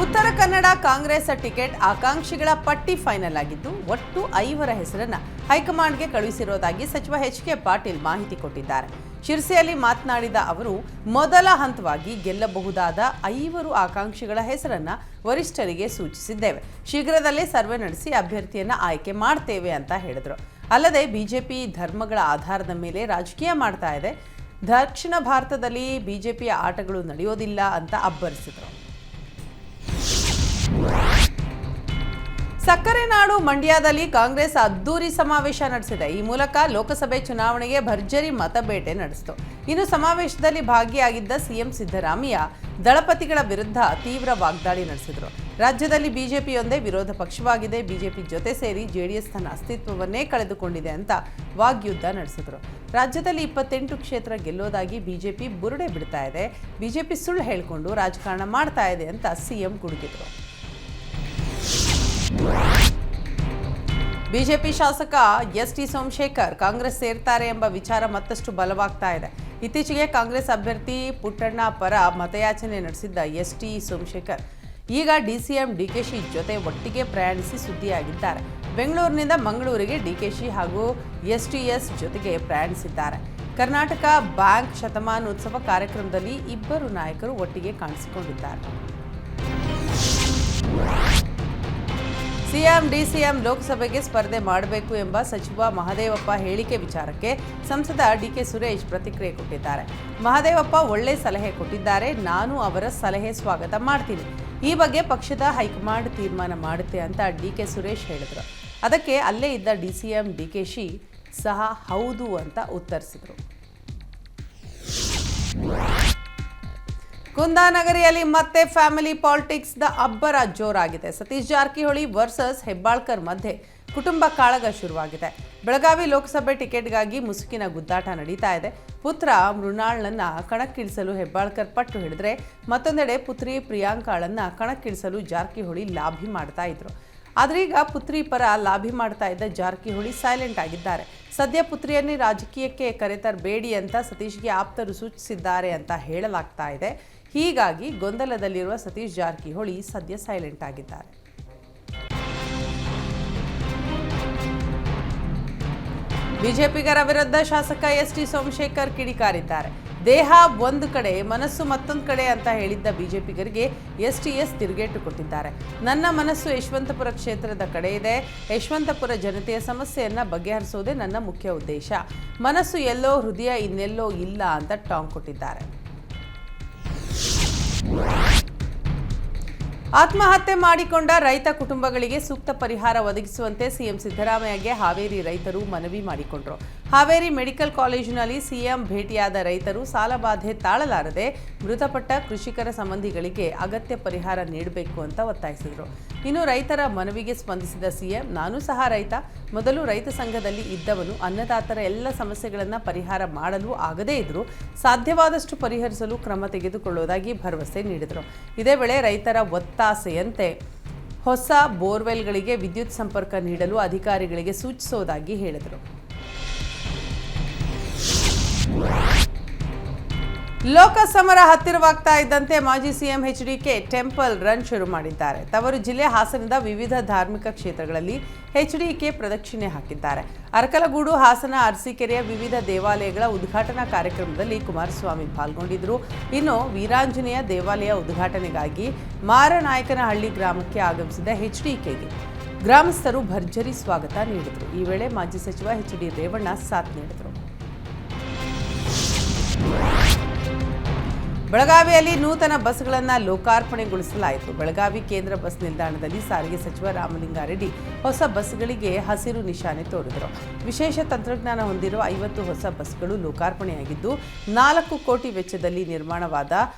Uttara Kannada Congress ticket ಆಕಾಂಕ್ಷಿಗಳ ಪಟ್ಟಿ final ಆಗಿದ್ದು ಒಟ್ಟು 5 ಹೆಸರನ್ನ ಹೈಕಮಾಂಡ್ಗೆ ಕಳುಹಿಸಿರುವುದಾಗಿ ಸಚಿವ ಎಚ್.ಕೆ. ಪಾಟೀಲ್ ಮಾಹಿತಿ ಕೊಟ್ಟಿದ್ದಾರೆ. ಶಿರಸಿಯಲ್ಲಿ ಮಾತನಾಡಿದ ಅವರು, ಮೊದಲ ಹಂತವಾಗಿ ಗೆಲ್ಲಬಹುದಾದ 5 ಆಕಾಂಕ್ಷಿಗಳ ಹೆಸರನ್ನ ವರಿಷ್ಠರಿಗೆ ಸೂಚಿಸಿದ್ದೇವೆ. ಶೀಘ್ರದಲ್ಲೇ ಸರ್ವೆ ನಡೆಸಿ ಅಭ್ಯರ್ಥಿಯನ್ನ ಆಯ್ಕೆ ಮಾಡ್ತೇವೆ ಅಂತ ಹೇಳಿದರು. ಅಲ್ಲದೆ ಬಿಜೆಪಿ ಧರ್ಮಗಳ ಆಧಾರದ ಮೇಲೆ ರಾಜಕೀಯ ಮಾಡ್ತಾ ಇದೆ, ದಕ್ಷಿಣ ಭಾರತದಲ್ಲಿ ಬಿಜೆಪಿಯ ಆಟಗಳು ನಡೆಯೋದಿಲ್ಲ ಅಂತ ಅಬ್ಬರಿಸಿದರು. ಸಕ್ಕರೆ ನಾಡು ಮಂಡ್ಯದಲ್ಲಿ ಕಾಂಗ್ರೆಸ್ ಅದ್ದೂರಿ ಸಮಾವೇಶ ನಡೆಸಿದೆ. ಈ ಮೂಲಕ ಲೋಕಸಭೆ ಚುನಾವಣೆಗೆ ಭರ್ಜರಿ ಮತಬೇಟೆ ನಡೆಸಿತು. ಇನ್ನು ಸಮಾವೇಶದಲ್ಲಿ ಭಾಗಿಯಾಗಿದ್ದ ಸಿಎಂ ಸಿದ್ದರಾಮಯ್ಯ ದಳಪತಿಗಳ ವಿರುದ್ಧ ತೀವ್ರ ವಾಗ್ದಾಳಿ ನಡೆಸಿದರು. ರಾಜ್ಯದಲ್ಲಿ ಬಿಜೆಪಿಯೊಂದೇ ವಿರೋಧ ಪಕ್ಷವಾಗಿದೆ, ಬಿಜೆಪಿ ಜೊತೆ ಸೇರಿ ಜೆಡಿಎಸ್ ತನ್ನ ಅಸ್ತಿತ್ವವನ್ನೇ ಕಳೆದುಕೊಂಡಿದೆ ಅಂತ ವಾಗ್ಯುದ್ಧ ನಡೆಸಿದರು. ರಾಜ್ಯದಲ್ಲಿ 28 ಕ್ಷೇತ್ರ ಗೆಲ್ಲೋದಾಗಿ ಬಿಜೆಪಿ ಬುರುಡೆ ಬಿಡ್ತಾ ಇದೆ, ಬಿಜೆಪಿ ಸುಳ್ಳು ಹೇಳಿಕೊಂಡು ರಾಜಕಾರಣ ಮಾಡ್ತಾ ಇದೆ ಅಂತ ಸಿಎಂ ಗುಡುಗಿದರು. ಬಿಜೆಪಿ ಶಾಸಕ ಎಸ್.ಟಿ. ಸೋಮಶೇಖರ್ ಕಾಂಗ್ರೆಸ್ ಸೇರ್ತಾರೆ ಎಂಬ ವಿಚಾರ ಮತ್ತಷ್ಟು ಬಲವಾಗ್ತಾ ಇದೆ. ಇತ್ತೀಚೆಗೆ ಕಾಂಗ್ರೆಸ್ ಅಭ್ಯರ್ಥಿ ಪುಟ್ಟಣ್ಣ ಪರ ಮತಯಾಚನೆ ನಡೆಸಿದ್ದ ಎಸ್.ಟಿ. ಸೋಮಶೇಖರ್ ಈಗ ಡಿಸಿಎಂ ಡಿಕೆಶಿ ಜೊತೆ ಒಟ್ಟಿಗೆ ಪ್ರಯಾಣಿಸಿ ಸುದ್ದಿಯಾಗಿದ್ದಾರೆ. ಬೆಂಗಳೂರಿನಿಂದ ಮಂಗಳೂರಿಗೆ ಡಿಕೆಶಿ ಹಾಗೂ ಎಸ್ಟಿಎಸ್ ಜೊತೆಗೆ ಪ್ರಯಾಣಿಸಿದ್ದಾರೆ. ಕರ್ನಾಟಕ ಬ್ಯಾಂಕ್ ಶತಮಾನೋತ್ಸವ ಕಾರ್ಯಕ್ರಮದಲ್ಲಿ ಇಬ್ಬರು ನಾಯಕರು ಒಟ್ಟಿಗೆ ಕಾಣಿಸಿಕೊಂಡಿದ್ದಾರೆ. ಸಿಎಂ ಡಿಸಿಎಂ ಲೋಕಸಭೆಗೆ ಸ್ಪರ್ಧೆ ಮಾಡಬೇಕು ಎಂಬ ಸಚಿವ ಮಹದೇವಪ್ಪ ಹೇಳಿಕೆ ವಿಚಾರಕ್ಕೆ ಸಂಸದ ಡಿಕೆ ಸುರೇಶ್ ಪ್ರತಿಕ್ರಿಯೆ ಕೊಟ್ಟಿದ್ದಾರೆ. ಮಹದೇವಪ್ಪ ಒಳ್ಳೆ ಸಲಹೆ ಕೊಟ್ಟಿದ್ದಾರೆ, ನಾನು ಅವರ ಸಲಹೆ ಸ್ವಾಗತ ಮಾಡ್ತೀನಿ. ಈ ಬಗ್ಗೆ ಪಕ್ಷದ ಹೈಕಮಾಂಡ್ ತೀರ್ಮಾನ ಮಾಡುತ್ತೆ ಅಂತ ಡಿಕೆ ಸುರೇಶ್ ಹೇಳಿದರು. ಅದಕ್ಕೆ ಅಲ್ಲೇ ಇದ್ದ ಡಿಸಿಎಂ ಡಿಕೆಶಿ ಸಹ ಹೌದು ಅಂತ ಉತ್ತರಿಸಿದರು. ಕುಂದಾನಗರಿಯಲ್ಲಿ ಮತ್ತೆ ಫ್ಯಾಮಿಲಿ ಪಾಲಿಟಿಕ್ಸ್ದ ಅಬ್ಬರ ಜೋರಾಗಿದೆ. ಸತೀಶ್ ಜಾರಕಿಹೊಳಿ ವರ್ಸಸ್ ಹೆಬ್ಬಾಳ್ಕರ್ ಮಧ್ಯೆ ಕುಟುಂಬ ಕಾಳಗ ಶುರುವಾಗಿದೆ. ಬೆಳಗಾವಿ ಲೋಕಸಭೆ ಟಿಕೆಟ್ಗಾಗಿ ಮುಸುಕಿನ ಗುದ್ದಾಟ ನಡೀತಾ ಇದೆ. ಪುತ್ರ ಮೃಣಾಳ್ನನ್ನ ಕಣಕ್ಕಿಳಿಸಲು ಹೆಬ್ಬಾಳ್ಕರ್ ಪಟ್ಟು ಹಿಡಿದ್ರೆ, ಮತ್ತೊಂದೆಡೆ ಪುತ್ರಿ ಪ್ರಿಯಾಂಕಾಳನ್ನ ಕಣಕ್ಕಿಳಿಸಲು ಜಾರಕಿಹೊಳಿ ಲಾಭಿ ಮಾಡ್ತಾ ಇದ್ರು. ಆದ್ರೀಗ ಪುತ್ರಿ ಪರ ಲಾಭಿ ಮಾಡ್ತಾ ಇದ್ದ ಜಾರಕಿಹೊಳಿ ಸೈಲೆಂಟ್ ಆಗಿದ್ದಾರೆ. ಸದ್ಯ ಪುತ್ರಿಯನ್ನೇ ರಾಜಕೀಯಕ್ಕೆ ಕರೆತರಬೇಡಿ ಅಂತ ಸತೀಶ್ಗೆ ಆಪ್ತರು ಸೂಚಿಸಿದ್ದಾರೆ ಅಂತ ಹೇಳಲಾಗ್ತಾ ಇದೆ. ಹೀಗಾಗಿ ಗೊಂದಲದಲ್ಲಿರುವ ಸತೀಶ್ ಜಾರಕಿಹೊಳಿ ಸದ್ಯ ಸೈಲೆಂಟ್ ಆಗಿದ್ದಾರೆ. ಬಿಜೆಪಿಗರ ವಿರುದ್ಧ ಶಾಸಕ ಎಸ್.ಟಿ. ಸೋಮಶೇಖರ್ ಕಿಡಿಕಾರಿದ್ದಾರೆ. ದೇಹ ಒಂದು ಕಡೆ, ಮನಸ್ಸು ಮತ್ತೊಂದು ಕಡೆ ಅಂತ ಹೇಳಿದ್ದ ಬಿಜೆಪಿಗರಿಗೆ ಎಸ್ಟಿಎಸ್ ತಿರುಗೇಟು ಕೊಟ್ಟಿದ್ದಾರೆ. ನನ್ನ ಮನಸ್ಸು ಯಶವಂತಪುರ ಕ್ಷೇತ್ರದ ಕಡೆ ಇದೆ, ಯಶವಂತಪುರ ಜನತೆಯ ಸಮಸ್ಯೆಯನ್ನ ಬಗೆಹರಿಸೋದೇ ನನ್ನ ಮುಖ್ಯ ಉದ್ದೇಶ. ಮನಸ್ಸು ಎಲ್ಲೋ, ಹೃದಯ ಇನ್ನೆಲ್ಲೋ ಇಲ್ಲ ಅಂತ ಟಾಂಗ್ ಕೊಟ್ಟಿದ್ದಾರೆ. ಆತ್ಮಹತ್ಯೆ ಮಾಡಿಕೊಂಡ ರೈತ ಕುಟುಂಬಗಳಿಗೆ ಸೂಕ್ತ ಪರಿಹಾರ ಒದಗಿಸುವಂತೆ ಸಿಎಂ ಸಿದ್ದರಾಮಯ್ಯಗೆ ಹಾವೇರಿ ರೈತರು ಮನವಿ ಮಾಡಿಕೊಂಡರು. ಹಾವೇರಿ ಮೆಡಿಕಲ್ ಕಾಲೇಜಿನಲ್ಲಿ ಸಿಎಂ ಭೇಟಿಯಾದ ರೈತರು ಸಾಲಬಾಧೆ ತಾಳಲಾರದೆ ಮೃತಪಟ್ಟ ಕೃಷಿಕರ ಸಂಬಂಧಿಗಳಿಗೆ ಅಗತ್ಯ ಪರಿಹಾರ ನೀಡಬೇಕು ಅಂತ ಒತ್ತಾಯಿಸಿದರು. ಇನ್ನು ರೈತರ ಮನವಿಗೆ ಸ್ಪಂದಿಸಿದ ಸಿಎಂ, ನಾನು ಸಹ ರೈತ, ಮೊದಲು ರೈತ ಸಂಘದಲ್ಲಿ ಇದ್ದವನು, ಅನ್ನದಾತರ ಎಲ್ಲ ಸಮಸ್ಯೆಗಳನ್ನು ಪರಿಹಾರ ಮಾಡಲು ಆಗದೇ ಇದ್ರೂ ಸಾಧ್ಯವಾದಷ್ಟು ಪರಿಹರಿಸಲು ಕ್ರಮ ತೆಗೆದುಕೊಳ್ಳುವುದಾಗಿ ಭರವಸೆ ನೀಡಿದರು. ಇದೇ ವೇಳೆ ರೈತರ ಒತ್ತಾಸೆಯಂತೆ ಹೊಸ ಬೋರ್ವೆಲ್ಗಳಿಗೆ ವಿದ್ಯುತ್ ಸಂಪರ್ಕ ನೀಡಲು ಅಧಿಕಾರಿಗಳಿಗೆ ಸೂಚಿಸುವುದಾಗಿ ಹೇಳಿದರು. ಲೋಕಸಮರ ಹತ್ತಿರವಾಗ್ತಾ ಇದ್ದಂತೆ ಮಾಜಿ ಸಿಎಂ ಎಚ್.ಡಿ.ಕೆ. ಟೆಂಪಲ್ ರನ್ ಶುರು ಮಾಡಿದ್ದಾರೆ. ತವರು ಜಿಲ್ಲೆ ಹಾಸನದ ವಿವಿಧ ಧಾರ್ಮಿಕ ಕ್ಷೇತ್ರಗಳಲ್ಲಿ ಎಚ್.ಡಿ.ಕೆ. ಪ್ರದಕ್ಷಿಣೆ ಹಾಕಿದ್ದಾರೆ. ಅರಕಲಗೂಡು, ಹಾಸನ, ಅರಸೀಕೆರೆಯ ವಿವಿಧ ದೇವಾಲಯಗಳ ಉದ್ಘಾಟನಾ ಕಾರ್ಯಕ್ರಮದಲ್ಲಿ ಕುಮಾರಸ್ವಾಮಿ ಪಾಲ್ಗೊಂಡಿದ್ದರು. ಇನ್ನು ವೀರಾಂಜನೇಯ ದೇವಾಲಯ ಉದ್ಘಾಟನೆಗಾಗಿ ಮಾರನಾಯಕನಹಳ್ಳಿ ಗ್ರಾಮಕ್ಕೆ ಆಗಮಿಸಿದ ಎಚ್.ಡಿ.ಕೆ.ಗೆ ಗ್ರಾಮಸ್ಥರು ಭರ್ಜರಿ ಸ್ವಾಗತ ನೀಡಿದರು. ಈ ವೇಳೆ ಮಾಜಿ ಸಚಿವ ಎಚ್.ಡಿ. ರೇವಣ್ಣ ಸಾಥ್ ನೀಡಿದರು. ಬೆಳಗಾವಿಯಲ್ಲಿ ನೂತನ ಬಸ್ಗಳನ್ನು ಲೋಕಾರ್ಪಣೆಗೊಳಿಸಲಾಯಿತು. ಬೆಳಗಾವಿ ಕೇಂದ್ರ ಬಸ್ ನಿಲ್ದಾಣದಲ್ಲಿ ಸಾರಿಗೆ ಸಚಿವ ರಾಮಲಿಂಗಾರೆಡ್ಡಿ ಹೊಸ ಬಸ್ಗಳಿಗೆ ಹಸಿರು ನಿಶಾನೆ ತೋರಿದರು. ವಿಶೇಷ ತಂತ್ರಜ್ಞಾನ ಹೊಂದಿರುವ 50 ಹೊಸ ಬಸ್ಗಳು ಲೋಕಾರ್ಪಣೆಯಾಗಿದ್ದು, 4 ಕೋಟಿ ವೆಚ್ಚದಲ್ಲಿ ನಿರ್ಮಾಣವಾದ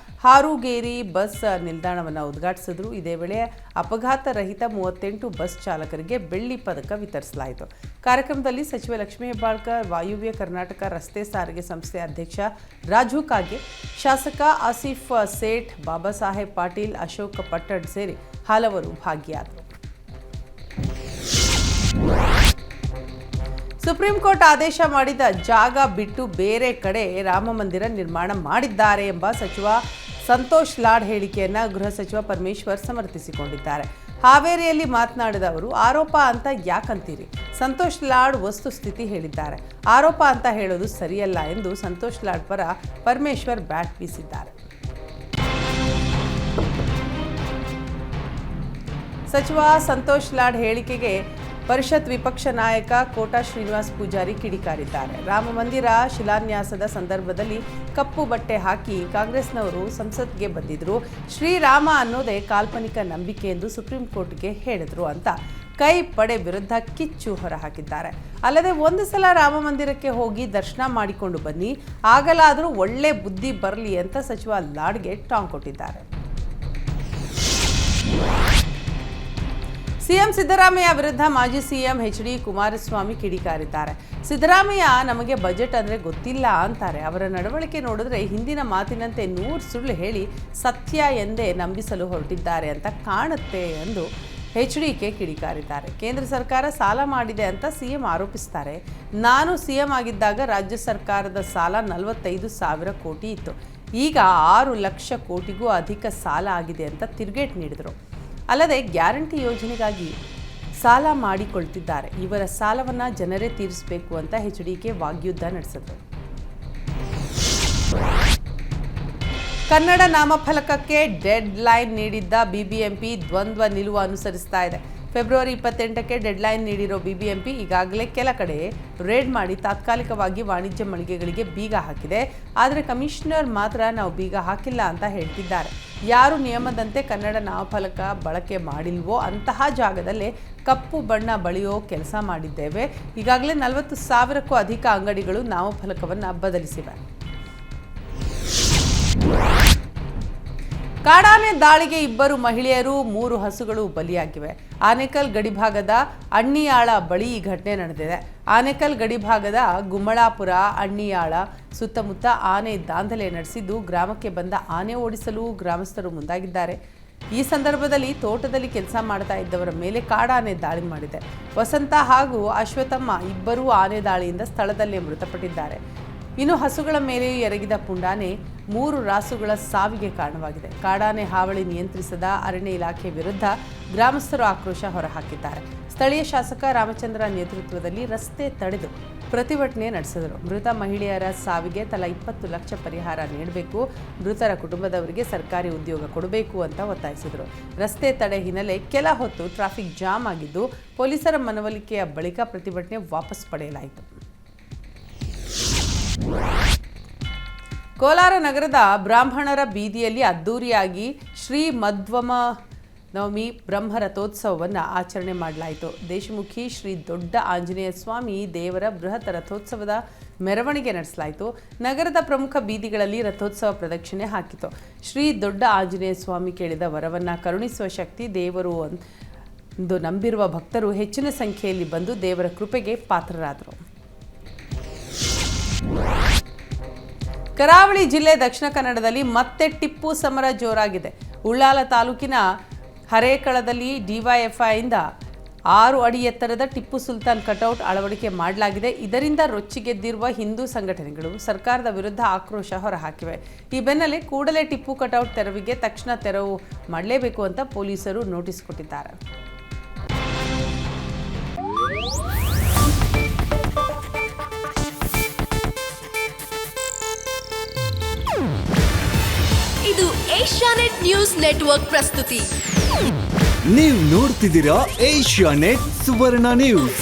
ಹಾರೂಗೇರಿ ಬಸ್ ನಿಲ್ದಾಣವನ್ನು ಉದ್ಘಾಟಿಸಿದರು. ಇದೇ ವೇಳೆ ಅಪಘಾತ ರಹಿತ 38 ಬಸ್ ಚಾಲಕರಿಗೆ ಬೆಳ್ಳಿ ಪದಕ ವಿತರಿಸಲಾಯಿತು. ಕಾರ್ಯಕ್ರಮದಲ್ಲಿ ಸಚಿವ ಲಕ್ಷ್ಮೀ ಹೆಬ್ಬಾಳ್ಕರ್, ವಾಯುವ್ಯ ಕರ್ನಾಟಕ ರಸ್ತೆ ಸಾರಿಗೆ ಸಂಸ್ಥೆ ಅಧ್ಯಕ್ಷ ರಾಜು ಕಾಗೆ, ಶಾಸಕ ಆಸಿಫ್ ಸೇಠ್, ಬಾಬಾ ಸಾಹೇಬ್ ಪಾಟೀಲ್, ಅಶೋಕ್ ಪಟ್ಟಣ್ ಸೇರಿ ಹಲವರು ಭಾಗಿಯಾದರು. ಸುಪ್ರೀಂ ಕೋರ್ಟ್ ಆದೇಶ ಮಾಡಿದ ಜಾಗ ಬಿಟ್ಟು ಬೇರೆ ಕಡೆ ರಾಮ ಮಂದಿರ ನಿರ್ಮಾಣ ಮಾಡಿದ್ದಾರೆ ಎಂಬ ಸಚಿವ ಸಂತೋಷ್ ಲಾಡ್ ಹೇಳಿಕೆಯನ್ನ ಗೃಹ ಸಚಿವ ಪರಮೇಶ್ವರ್ ಸಮರ್ಥಿಸಿಕೊಂಡಿದ್ದಾರೆ. ಹಾವೇರಿಯಲ್ಲಿ ಮಾತನಾಡಿದ ಅವರು, ಆರೋಪ ಅಂತ ಯಾಕಂತೀರಿ? ಸಂತೋಷ್ ಲಾಡ್ ವಸ್ತುಸ್ಥಿತಿ ಹೇಳಿದ್ದಾರೆ. ಆರೋಪ ಅಂತ ಹೇಳೋದು ಸರಿಯಲ್ಲ ಎಂದು ಸಂತೋಷ್ ಲಾಡ್ ಪರ ಪರಮೇಶ್ವರ್ ಬ್ಯಾಟ್ ಬೀಸಿದ್ದಾರೆ. ಸಚಿವ ಸಂತೋಷ್ ಲಾಡ್ ಹೇಳಿಕೆಗೆ ಪರಿಷತ್ ವಿಪಕ್ಷ ನಾಯಕ ಕೋಟಾ ಶ್ರೀನಿವಾಸ್ ಪೂಜಾರಿ ಕಿಡಿಕಾರಿದ್ದಾರೆ. ರಾಮ ಮಂದಿರ ಶಿಲಾನ್ಯಾಸದ ಸಂದರ್ಭದಲ್ಲಿ ಕಪ್ಪು ಬಟ್ಟೆ ಹಾಕಿ ಕಾಂಗ್ರೆಸ್ನವರು ಸಂಸತ್ಗೆ ಬಂದಿದ್ರು, ಶ್ರೀರಾಮ ಅನ್ನೋದೇ ಕಾಲ್ಪನಿಕ ನಂಬಿಕೆ ಎಂದು ಸುಪ್ರೀಂ ಕೋರ್ಟ್ಗೆ ಹೇಳಿದ್ರು ಅಂತ ಕೈ ಪಡೆ ವಿರುದ್ಧ ಕಿಚ್ಚು ಹೊರಹಾಕಿದ್ದಾರೆ. ಅಲ್ಲದೆ ಒಂದು ಸಲ ರಾಮ ಮಂದಿರಕ್ಕೆ ಹೋಗಿ ದರ್ಶನ ಮಾಡಿಕೊಂಡು ಬನ್ನಿ, ಆಗಲಾದರೂ ಒಳ್ಳೆ ಬುದ್ಧಿ ಬರಲಿ ಅಂತ ಸಚಿವ ಲಾಡ್ಗೆ ಟಾಂಗ್ ಕೊಟ್ಟಿದ್ದಾರೆ. ಸಿಎಂ ಸಿದ್ದರಾಮಯ್ಯ ವಿರುದ್ಧ ಮಾಜಿ ಸಿಎಂ ಎಚ್.ಡಿ. ಕುಮಾರಸ್ವಾಮಿ ಕಿಡಿಕಾರಿದ್ದಾರೆ. ಸಿದ್ದರಾಮಯ್ಯ ನಮಗೆ ಬಜೆಟ್ ಅಂದರೆ ಗೊತ್ತಿಲ್ಲ ಅಂತಾರೆ. ಅವರ ನಡವಳಿಕೆ ನೋಡಿದ್ರೆ ಹಿಂದಿನ ಮಾತಿನಂತೆ 100 ಸುಳ್ಳು ಹೇಳಿ ಸತ್ಯ ಎಂದೇ ನಂಬಿಸಲು ಹೊರಟಿದ್ದಾರೆ ಅಂತ ಕಾಣುತ್ತೆ ಎಂದು ಎಚ್.ಡಿ.ಕೆ ಕಿಡಿಕಾರಿದ್ದಾರೆ. ಕೇಂದ್ರ ಸರ್ಕಾರ ಸಾಲ ಮಾಡಿದೆ ಅಂತ ಸಿಎಂ ಆರೋಪಿಸ್ತಾರೆ. ನಾನು ಸಿಎಂ ಆಗಿದ್ದಾಗ ರಾಜ್ಯ ಸರ್ಕಾರದ ಸಾಲ 45,000 ಕೋಟಿ ಇತ್ತು. ಈಗ 6 ಲಕ್ಷ ಕೋಟಿಗೂ ಅಧಿಕ ಸಾಲ ಆಗಿದೆ ಅಂತ ತಿರುಗೇಟು ನೀಡಿದರು. ಅಲ್ಲದೆ ಗ್ಯಾರಂಟಿ ಯೋಜನೆಗಾಗಿ ಸಾಲ ಮಾಡಿಕೊಳ್ತಿದ್ದಾರೆ. ಇವರ ಸಾಲವನ್ನು ಜನರೇ ತೀರಿಸಬೇಕು ಅಂತ ಎಚ್.ಡಿ.ಕೆ ವಾಗ್ಯುದ್ಧ ನಡೆಸಿದರು. ಕನ್ನಡ ನಾಮಫಲಕಕ್ಕೆ ಡೆಡ್ ಲೈನ್ ನೀಡಿದ್ದ ಬಿಬಿಎಂಪಿ ದ್ವಂದ್ವ ನಿಲುವು ಅನುಸರಿಸ್ತಾ ಇದೆ. ಫೆಬ್ರವರಿ 28ಕ್ಕೆ ಡೆಡ್ ಲೈನ್ ನೀಡಿರೋ ಬಿಬಿಎಂಪಿ ಈಗಾಗಲೇ ಕೆಲ ಕಡೆ ರೇಡ್ ಮಾಡಿ ತಾತ್ಕಾಲಿಕವಾಗಿ ವಾಣಿಜ್ಯ ಮಳಿಗೆಗಳಿಗೆ ಬೀಗ ಹಾಕಿದೆ. ಆದರೆ ಕಮಿಷನರ್ ಮಾತ್ರ ನಾವು ಬೀಗ ಹಾಕಿಲ್ಲ ಅಂತ ಹೇಳ್ತಿದ್ದಾರೆ. ಯಾರು ನಿಯಮದಂತೆ ಕನ್ನಡ ನಾಮಫಲಕ ಬಳಕೆ ಮಾಡಿಲ್ವೋ ಅಂತಹ ಜಾಗದಲ್ಲೇ ಕಪ್ಪು ಬಣ್ಣ ಬಳಿಯೋ ಕೆಲಸ ಮಾಡಿದ್ದೇವೆ. ಈಗಾಗಲೇ 40,000ಕ್ಕೂ ಅಧಿಕ ಅಂಗಡಿಗಳು ನಾಮಫಲಕವನ್ನು ಬದಲಿಸಿವೆ. ಕಾಡಾನೆ ದಾಳಿಗೆ 2 ಮಹಿಳೆಯರು 3 ಹಸುಗಳು ಬಲಿಯಾಗಿವೆ. ಆನೇಕಲ್ ಗಡಿಭಾಗದ ಅಣ್ಣಿಯಾಳ ಬಳಿ ಈ ಘಟನೆ ನಡೆದಿದೆ. ಆನೇಕಲ್ ಗಡಿಭಾಗದ ಗುಮ್ಮಳಾಪುರ ಅಣ್ಣಿಯಾಳ ಸುತ್ತಮುತ್ತ ಆನೆ ದಾಂಧಲೆ ನಡೆಸಿದ್ದು, ಗ್ರಾಮಕ್ಕೆ ಬಂದ ಆನೆ ಓಡಿಸಲು ಗ್ರಾಮಸ್ಥರು ಮುಂದಾಗಿದ್ದಾರೆ. ಈ ಸಂದರ್ಭದಲ್ಲಿ ತೋಟದಲ್ಲಿ ಕೆಲಸ ಮಾಡ್ತಾ ಇದ್ದವರ ಮೇಲೆ ಕಾಡಾನೆ ದಾಳಿ ಮಾಡಿದೆ. ವಸಂತ ಹಾಗೂ ಅಶ್ವಥಮ್ಮ ಇಬ್ಬರೂ ಆನೆ ದಾಳಿಯಿಂದ ಸ್ಥಳದಲ್ಲೇ ಮೃತಪಟ್ಟಿದ್ದಾರೆ. ಇನ್ನು ಹಸುಗಳ ಮೇಲೆಯೂ ಎರಗಿದ ಪುಂಡಾನೆ 3 ರಾಸುಗಳ ಸಾವಿಗೆ ಕಾರಣವಾಗಿದೆ. ಕಾಡಾನೆ ಹಾವಳಿ ನಿಯಂತ್ರಿಸದ ಅರಣ್ಯ ಇಲಾಖೆ ವಿರುದ್ಧ ಗ್ರಾಮಸ್ಥರು ಆಕ್ರೋಶ ಹೊರಹಾಕಿದ್ದಾರೆ. ಸ್ಥಳೀಯ ಶಾಸಕ ರಾಮಚಂದ್ರ ನೇತೃತ್ವದಲ್ಲಿ ರಸ್ತೆ ತಡೆದು ಪ್ರತಿಭಟನೆ ನಡೆಸಿದರು. ಮೃತ ಮಹಿಳೆಯರ ಸಾವಿಗೆ ತಲಾ 20 ಲಕ್ಷ ಪರಿಹಾರ ನೀಡಬೇಕು, ಮೃತರ ಕುಟುಂಬದವರಿಗೆ ಸರ್ಕಾರಿ ಉದ್ಯೋಗ ಕೊಡಬೇಕು ಅಂತ ಒತ್ತಾಯಿಸಿದರು. ರಸ್ತೆ ತಡೆ ಹಿನ್ನೆಲೆ ಕೆಲ ಹೊತ್ತು ಟ್ರಾಫಿಕ್ ಜಾಮ್ ಆಗಿದ್ದು, ಪೊಲೀಸರ ಮನವೊಲಿಕೆಯ ಬಳಿಕ ಪ್ರತಿಭಟನೆ ವಾಪಸ್ ಪಡೆಯಲಾಯಿತು. ಕೋಲಾರ ನಗರದ ಬ್ರಾಹ್ಮಣರ ಬೀದಿಯಲ್ಲಿ ಅದ್ದೂರಿಯಾಗಿ ಶ್ರೀ ಮಧ್ವಮ ನವಮಿ ಬ್ರಹ್ಮ ರಥೋತ್ಸವವನ್ನು ಆಚರಣೆ ಮಾಡಲಾಯಿತು. ದೇಶಮುಖಿ ಶ್ರೀ ದೊಡ್ಡ ಆಂಜನೇಯ ಸ್ವಾಮಿ ದೇವರ ಬೃಹತ್ ರಥೋತ್ಸವದ ಮೆರವಣಿಗೆ ನಡೆಸಲಾಯಿತು. ನಗರದ ಪ್ರಮುಖ ಬೀದಿಗಳಲ್ಲಿ ರಥೋತ್ಸವ ಪ್ರದಕ್ಷಿಣೆ ಹಾಕಿತು. ಶ್ರೀ ದೊಡ್ಡ ಆಂಜನೇಯ ಸ್ವಾಮಿ ಕೇಳಿದ ವರವನ್ನು ಕರುಣಿಸುವ ಶಕ್ತಿ ದೇವರು ಎಂದು ನಂಬಿರುವ ಭಕ್ತರು ಹೆಚ್ಚಿನ ಸಂಖ್ಯೆಯಲ್ಲಿ ಬಂದು ದೇವರ ಕೃಪೆಗೆ ಪಾತ್ರರಾದರು. ಕರಾವಳಿ ಜಿಲ್ಲೆ ದಕ್ಷಿಣ ಕನ್ನಡದಲ್ಲಿ ಮತ್ತೆ ಟಿಪ್ಪು ಸಮರ ಜೋರಾಗಿದೆ. ಉಳ್ಳಾಲ ತಾಲೂಕಿನ ಹರೇಕಳದಲ್ಲಿ ಡಿವೈಎಫ್ಐಯಿಂದ 6 ಅಡಿ ಎತ್ತರದ ಟಿಪ್ಪು ಸುಲ್ತಾನ್ ಕಟೌಟ್ ಅಳವಡಿಕೆ ಮಾಡಲಾಗಿದೆ. ಇದರಿಂದ ರೊಚ್ಚಿಗೆದ್ದಿರುವ ಹಿಂದೂ ಸಂಘಟನೆಗಳು ಸರ್ಕಾರದ ವಿರುದ್ಧ ಆಕ್ರೋಶ ಹೊರಹಾಕಿವೆ. ಈ ಬೆನ್ನಲ್ಲೇ ಕೂಡಲೇ ಟಿಪ್ಪು ಕಟೌಟ್ ತೆರವಿಗೆ ತಕ್ಷಣ ತೆರವು ಮಾಡಲೇಬೇಕು ಅಂತ ಪೊಲೀಸರು ನೋಟಿಸ್ ಕೊಟ್ಟಿದ್ದಾರೆ. ಇದು ಏಷ್ಯಾನೆಟ್ ನ್ಯೂಸ್ ನೆಟ್ವರ್ಕ್ ಪ್ರಸ್ತುತಿ. ನೀವು ನೋಡ್ತಿದ್ದೀರಾ ಏಷ್ಯಾನೆಟ್ ಸುವರ್ಣ ನ್ಯೂಸ್.